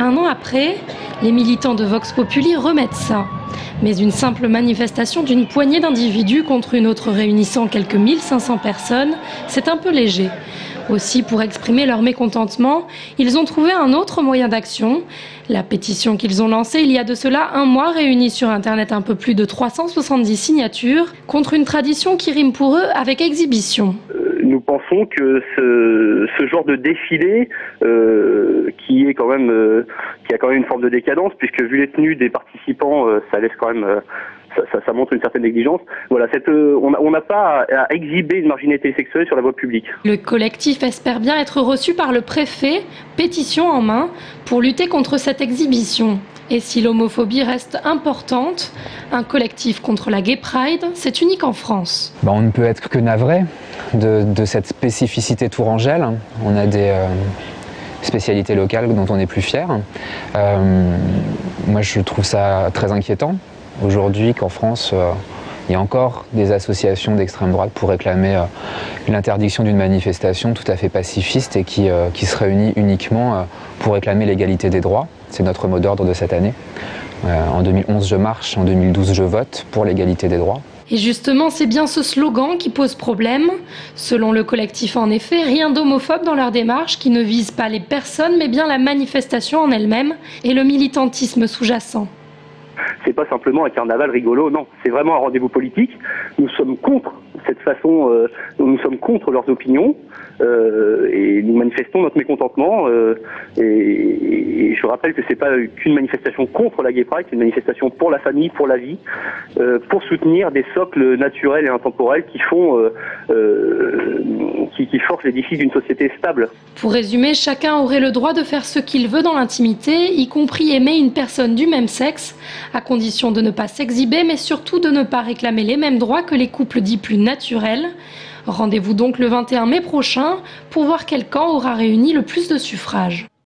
Un an après, les militants de Vox Populi remettent ça. Mais une simple manifestation d'une poignée d'individus contre une autre réunissant quelques 1500 personnes, c'est un peu léger. Aussi, pour exprimer leur mécontentement, ils ont trouvé un autre moyen d'action. La pétition qu'ils ont lancée il y a de cela un mois réunit sur Internet un peu plus de 370 signatures contre une tradition qui rime pour eux avec exhibition. Nous pensons que ce genre de défilé, qui a quand même une forme de décadence, puisque vu les tenues des participants, ça laisse quand même, ça montre une certaine négligence. Voilà, on n'a pas à exhiber une marginalité sexuelle sur la voie publique. Le collectif espère bien être reçu par le préfet, pétition en main, pour lutter contre cette exhibition. Et si l'homophobie reste importante, un collectif contre la Gay Pride, c'est unique en France. On ne peut être que navré de cette spécificité tourangelle. On a des spécialités locales dont on est plus fier. Moi, je trouve ça très inquiétant aujourd'hui qu'en France, il y a encore des associations d'extrême droite pour réclamer l'interdiction d'une manifestation tout à fait pacifiste et qui se réunit uniquement pour réclamer l'égalité des droits. C'est notre mot d'ordre de cette année. En 2011, je marche, en 2012, je vote pour l'égalité des droits. Et justement, c'est bien ce slogan qui pose problème. Selon le collectif, en effet, rien d'homophobe dans leur démarche qui ne vise pas les personnes, mais bien la manifestation en elle-même et le militantisme sous-jacent. C'est pas simplement un carnaval rigolo, non, c'est vraiment un rendez-vous politique. Nous sommes contre cette façon, nous sommes contre leurs opinions et nous manifestons notre mécontentement. Et je rappelle que c'est pas qu'une manifestation contre la Gay Pride, c'est une manifestation pour la famille, pour la vie, pour soutenir des socles naturels et intemporels qui font, qui forcent l'édifice d'une société stable. Pour résumer, chacun aurait le droit de faire ce qu'il veut dans l'intimité, y compris aimer une personne du même sexe, à condition de ne pas s'exhiber, mais surtout de ne pas réclamer les mêmes droits que les couples dits plus naturels. Rendez-vous donc le 21 mai prochain pour voir quel camp aura réuni le plus de suffrages.